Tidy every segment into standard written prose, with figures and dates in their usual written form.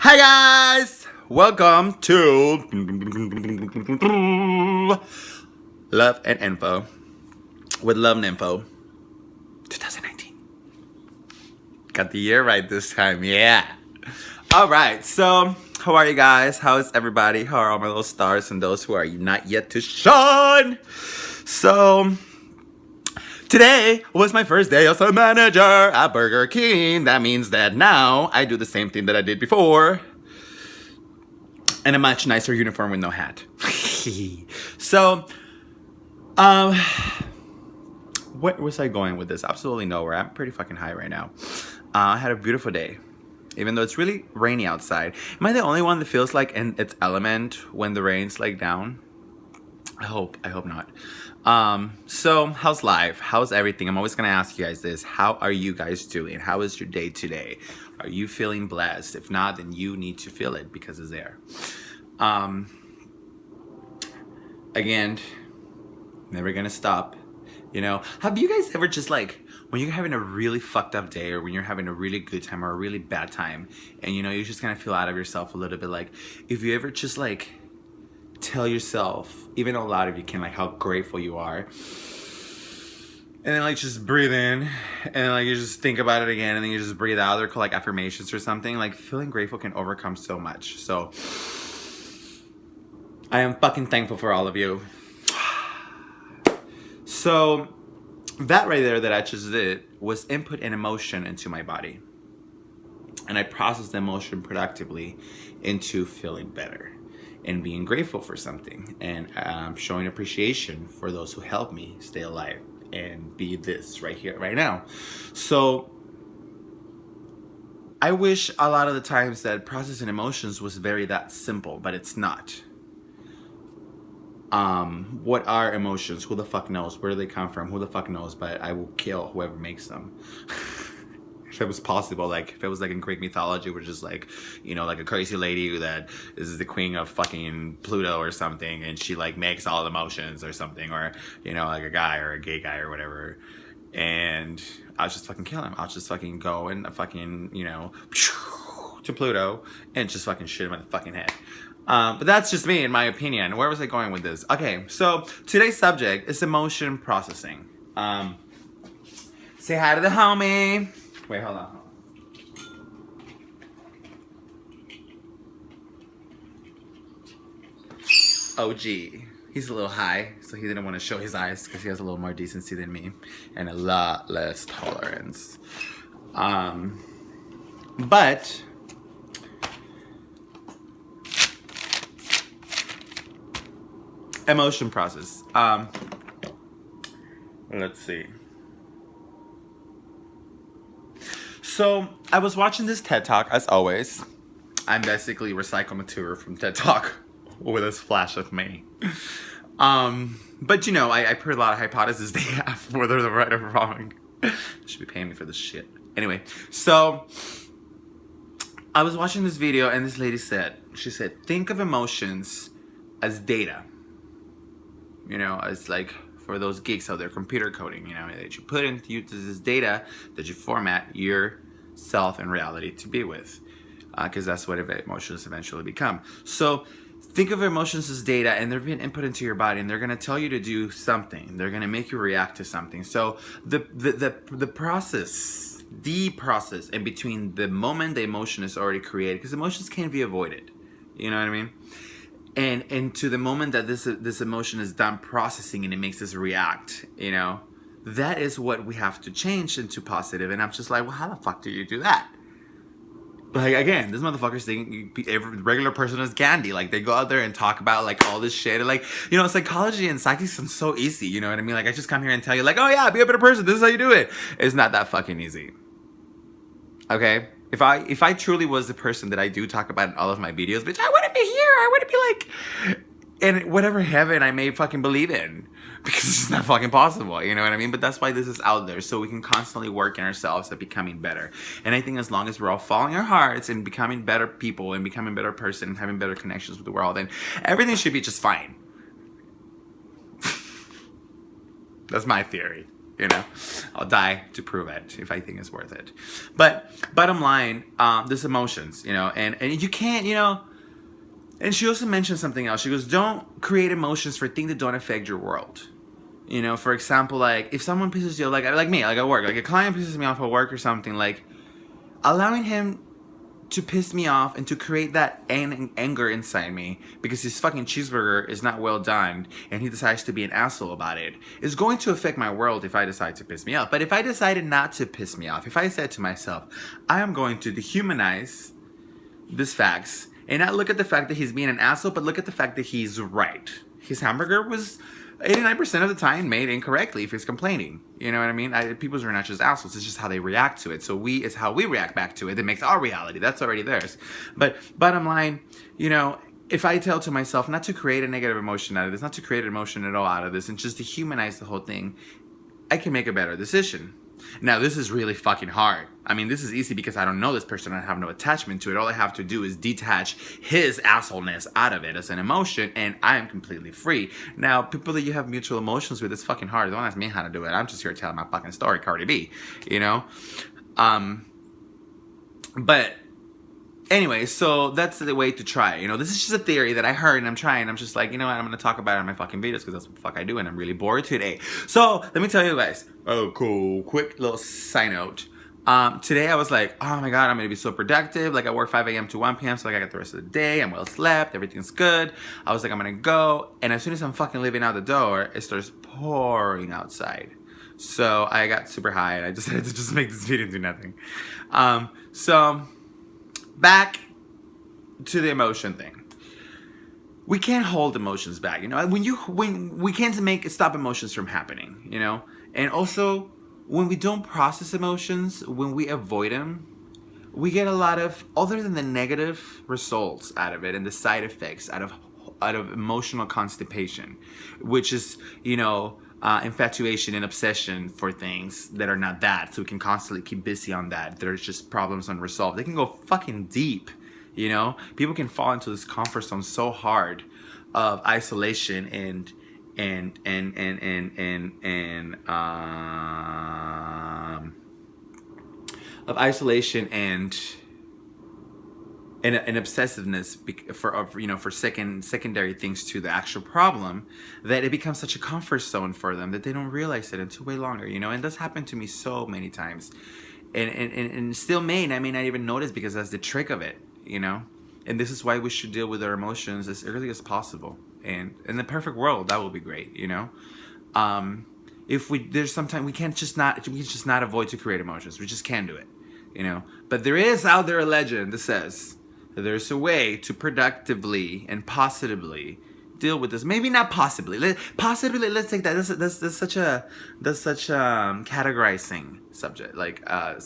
Hi guys! Welcome to Love and Info with Love and Info 2019. Got the year right this time, yeah. Alright, so how are you guys? How is everybody? How are all my little stars and those who are not yet to shine? So, today was my first day as a manager at Burger King. That means that now I do the same thing that I did before in a much nicer uniform with no hat. So, where was I going with this? Absolutely nowhere. I'm pretty fucking high right now. I had a beautiful day, even though it's really rainy outside. Am I the only one that feels like in its element when the rain's like down? I hope not. So how's life? How's everything? I'm always gonna ask you guys this. How are you guys doing? How is your day today? Are you feeling blessed? If not, then you need to feel it because it's there. Again, never gonna stop. You know, have you guys ever just like, when you're having a really fucked up day or when you're having a really good time or a really bad time and you know, you just kind of feel out of yourself a little bbit, like if you ever just like tell yourself, even out loud if you can, like how grateful you are, and then like just breathe in and then like you just think about it again and then you just breathe out. They're called like affirmations or something. Like feeling grateful can overcome so much. So I am fucking thankful for all of you. So that right there that I just did was input an emotion into my body, and I processed the emotion productively into feeling better and being grateful for something and showing appreciation for those who helped me stay alive and be this right here, right now. So I wish a lot of the times that processing emotions was very that simple, but it's not. What are emotions? Who the fuck knows? Where do they come from? Who the fuck knows? But I will kill whoever makes them. If it was possible, like if it was like in Greek mythology, we're just like, you know, like a crazy lady that is the queen of fucking Pluto or something, and she like makes all emotions or something, or you know, like a guy or a gay guy or whatever, and I'll just fucking kill him. I'll just fucking go and fucking, you know, to Pluto and just fucking shit him in the fucking head. But that's just me, in my opinion. Where was I going with this? Okay, so today's subject is emotion processing. Say hi to the homie. Wait, hold on. OG. He's a little high, so he didn't want to show his eyes because he has a little more decency than me and a lot less tolerance. But emotion process. Let's see. So I was watching this TED Talk, as always. I'm basically recycled material from TED Talk with a splash of me. But you know, I put a lot of hypotheses they have, whether they're right or wrong. They should be paying me for this shit. Anyway, so I was watching this video and this lady said, she said, think of emotions as data. You know, as like for those geeks out there, computer coding, you know, that you put into this data that you format yourself and reality to be with, because that's what emotions eventually become. So think of emotions as data, and they're being input into your body, and they're going to tell you to do something. They're going to make you react to something. So the process in between the moment the emotion is already created, because emotions can't be avoided. You know what I mean? And to the moment that this emotion is done processing and it makes us react, you know, that is what we have to change into positive. And I'm just like, well, how the fuck do you do that? Like, again, this motherfuckers think every regular person is Gandhi. Like, they go out there and talk about, like, all this shit. And, like, you know, psychology and psyche sounds so easy, you know what I mean? Like, I just come here and tell you, like, oh, yeah, be a better person. This is how you do it. It's not that fucking easy. Okay? If I truly was the person that I do talk about in all of my videos, bitch, I wouldn't be here. I wouldn't be like in whatever heaven I may fucking believe in, because it's just not fucking possible. You know what I mean? But that's why this is out there, so we can constantly work in ourselves at becoming better. And I think as long as we're all following our hearts and becoming better people and becoming a better person and having better connections with the world, then everything should be just fine. That's my theory. You know, I'll die to prove it if I think it's worth it. But bottom line, there's emotions, you know, and you can't, you know. And she also mentioned something else. She goes, don't create emotions for things that don't affect your world. You know, for example, like if someone pisses you off, like me, like at work, like a client pisses me off at work or something, like allowing him to piss me off and to create that anger inside me because his fucking cheeseburger is not well done and he decides to be an asshole about it is going to affect my world if I decide to piss me off. But if I decided not to piss me off, if I said to myself, I am going to dehumanize these facts and not look at the fact that he's being an asshole, but look at the fact that he's right. His hamburger was 89% of the time made incorrectly if he's complaining. You know what I mean? People are not just assholes. It's just how they react to it. So it's how we react back to it that makes our reality. That's already theirs. But bottom line, you know, if I tell to myself not to create a negative emotion out of this, not to create an emotion at all out of this, and just to humanize the whole thing, I can make a better decision. Now, this is really fucking hard. I mean, this is easy because I don't know this person. I have no attachment to it. All I have to do is detach his assholeness out of it as an emotion, and I am completely free. Now, people that you have mutual emotions with, it's fucking hard. Don't ask me how to do it. I'm just here telling my fucking story, Cardi B. You know? But anyway, so that's the way to try it. You know, this is just a theory that I heard and I'm trying. I'm just like, you know what? I'm going to talk about it on my fucking videos because that's what the fuck I do and I'm really bored today. So let me tell you guys. Oh, cool. Quick little side note. Today I was like, oh my God, I'm going to be so productive. Like I work 5 a.m. to 1 p.m. So like I got the rest of the day. I'm well slept. Everything's good. I was like, I'm going to go. And as soon as I'm fucking leaving out the door, it starts pouring outside. So I got super high and I decided to just make this video and do nothing. So back to the emotion thing. We can't hold emotions back, you know. When we can't stop emotions from happening, you know. And also, when we don't process emotions, when we avoid them, we get a lot of, other than the negative results out of it and the side effects out of emotional constipation, which is, you know, infatuation and obsession for things that are not that. So we can constantly keep busy on that. There's just problems unresolved. They can go fucking deep, you know? People can fall into this comfort zone so hard of isolation and of isolation and obsessiveness for secondary things to the actual problem, that it becomes such a comfort zone for them that they don't realize it until way longer, you know. And that's happened to me so many times, and still may not even notice because that's the trick of it, you know. And this is why we should deal with our emotions as early as possible. And in the perfect world, that will be great, you know. There's sometimes we can just not avoid to create emotions. We just can't do it, you know. But there is out there a legend that says that there's a way to productively and positively deal with this. Maybe not possibly. Let's take that. That's such categorizing subject. Like I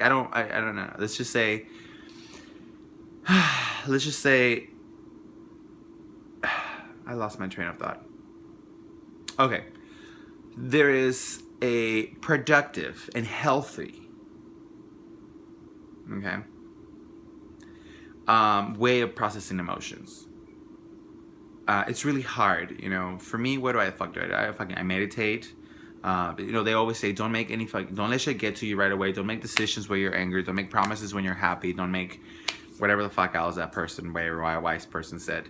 don't know. Let's just say. I lost my train of thought. Okay. There is a productive and healthy, okay, way of processing emotions. It's really hard, you know. For me, what do I I meditate. You know, they always say don't let shit get to you right away. Don't make decisions where you're angry. Don't make promises when you're happy. Don't make whatever the fuck else that person, wise person said.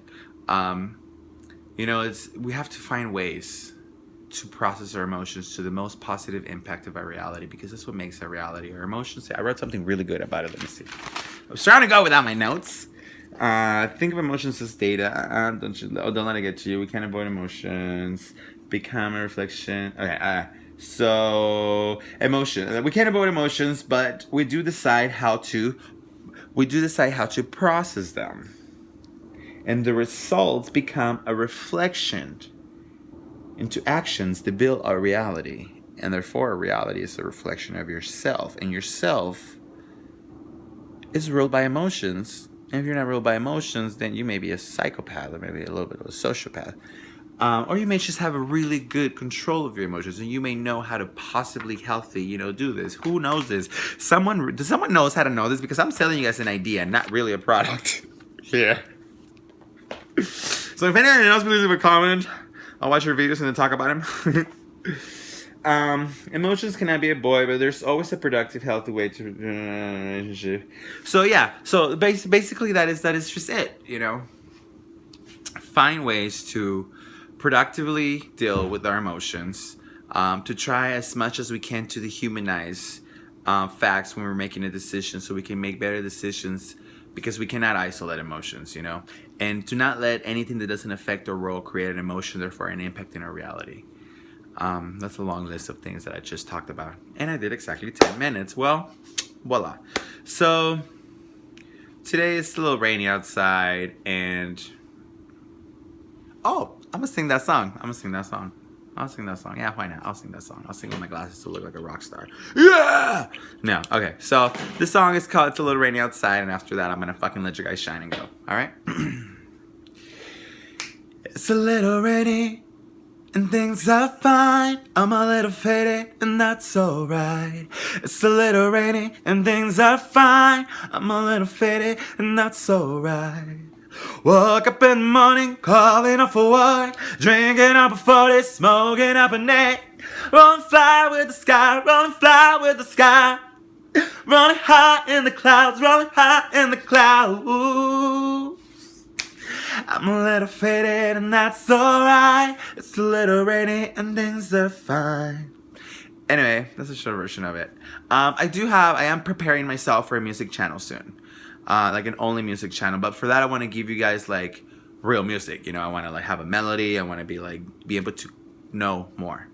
You know, we have to find ways to process our emotions to the most positive impact of our reality, because that's what makes our reality. Our emotions. I wrote something really good about it. Let me see. I was trying to go without my notes. Think of emotions as data. Don't let it get to you. We can't avoid emotions. Become a reflection. Okay. So emotion. We can't avoid emotions, but we do decide how to process them. And the results become a reflection into actions that build our reality. And therefore, our reality is a reflection of yourself. And yourself is ruled by emotions. And if you're not ruled by emotions, then you may be a psychopath or maybe a little bit of a sociopath. Or you may just have a really good control of your emotions, and you may know how to possibly healthy, you know, do this. Who knows this? Someone knows how to know this, because I'm selling you guys an idea, not really a product. Yeah. So if anyone knows, please leave a comment. I'll watch your videos and then talk about them. Emotions cannot be a boy, but there's always a productive, healthy way to relationship. So yeah, so basically that is just it. You know, find ways to productively deal with our emotions. To try as much as we can to dehumanize facts when we're making a decision, so we can make better decisions because we cannot isolate emotions, you know, and to not let anything that doesn't affect our world create an emotion, therefore an impact in our reality. That's a long list of things that I just talked about. And I did exactly 10 minutes. Well, voila. So, today it's a little rainy outside, and... Oh, I'm gonna sing that song. I'll sing that song. Yeah, why not? I'll sing that song. I'll sing with my glasses to look like a rock star. Yeah! No, okay. So, this song is called It's a Little Rainy Outside, and after that, I'm gonna fucking let you guys shine and go. Alright? It's a little rainy, and things are fine. I'm a little faded, and that's alright. It's a little rainy, and things are fine. I'm a little faded, and that's alright. Woke up in the morning, calling up for what? Drinking up a 40, smoking up a neck. Rolling fly with the sky, rolling fly with the sky. Rolling high in the clouds, rolling high in the clouds. I'm a little faded and that's alright. It's a little rainy and things are fine. Anyway, that's a short version of it. I am preparing myself for a music channel soon. Like an only music channel. But for that, I want to give you guys like real music. You know, I want to like have a melody. I want to be able to know more,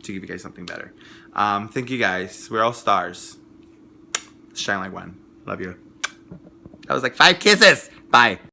to give you guys something better. Thank you guys. We're all stars. Shine like one. Love you. That was like 5 kisses. Bye.